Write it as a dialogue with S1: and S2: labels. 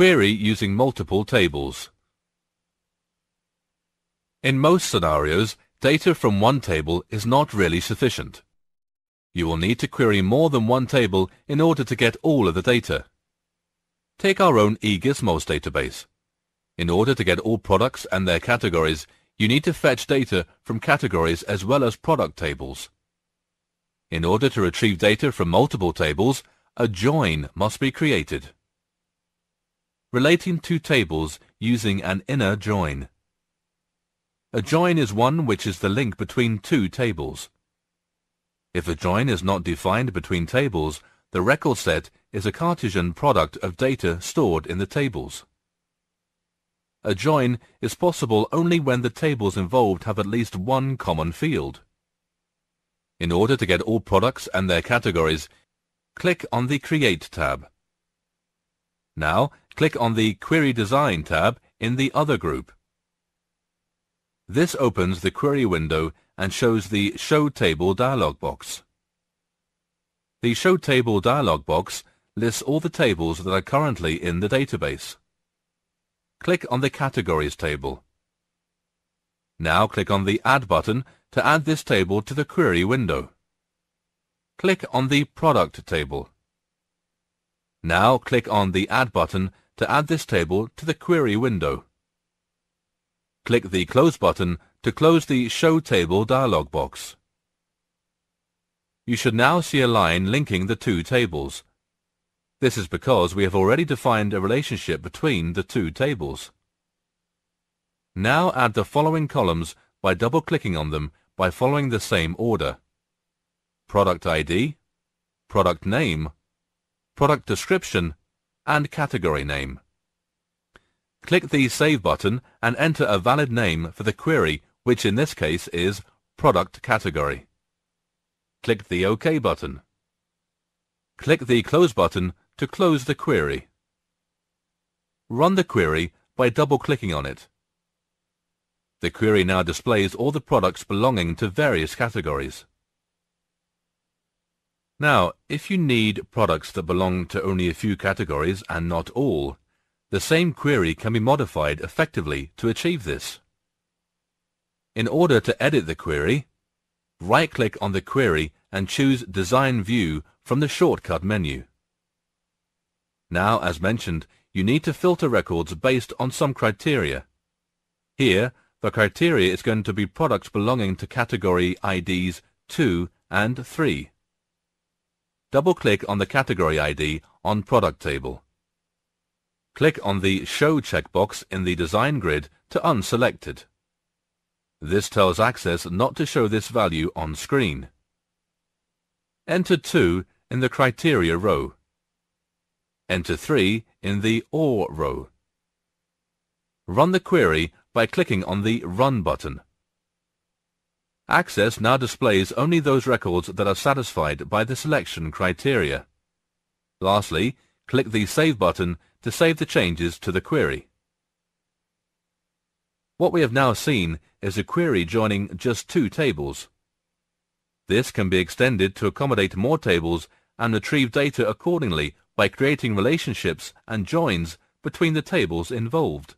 S1: Query using multiple tables. In most scenarios, data from one table is not really sufficient. You will need to query more than one table in order to get all of the data. Take our own eGizmos database. In order to get all products and their categories, you need to fetch data from categories as well as product tables. In order to retrieve data from multiple tables, a join must be created. Relating two tables using an inner join. A join is one which is the link between two tables. If a join is not defined between tables, the record set is a Cartesian product of data stored in the tables. A join is possible only when the tables involved have at least one common field. In order to get all products and their categories, click on the Create tab. Now, click on the Query Design tab in the Other group. This opens the query window and shows the Show Table dialog box. The Show Table dialog box lists all the tables that are currently in the database. Click on the Categories table. Now click on the Add button to add this table to the query window. Click on the Product table. Now click on the Add button to add this table to the query window. Click the Close button to close the Show Table dialog box. You should now see a line linking the two tables. This is because we have already defined a relationship between the two tables. Now add the following columns by double-clicking on them by following the same order: Product ID, Product Name, Product Description, and Category Name. Click the Save button and enter a valid name for the query, which in this case is Product Category. Click the OK button. Click the Close button to close the query. Run the query by double-clicking on it. The query now displays all the products belonging to various categories. Now, if you need products that belong to only a few categories and not all, the same query can be modified effectively to achieve this. In order to edit the query, right-click on the query and choose Design View from the shortcut menu. Now, as mentioned, you need to filter records based on some criteria. Here, the criteria is going to be products belonging to category IDs 2 and 3. Double-click on the category ID on Product table. Click on the Show checkbox in the Design grid to unselect it. This tells Access not to show this value on screen. Enter 2 in the Criteria row. Enter 3 in the OR row. Run the query by clicking on the Run button. Access now displays only those records that are satisfied by the selection criteria. Lastly, click the Save button to save the changes to the query. What we have now seen is a query joining just two tables. This can be extended to accommodate more tables and retrieve data accordingly by creating relationships and joins between the tables involved.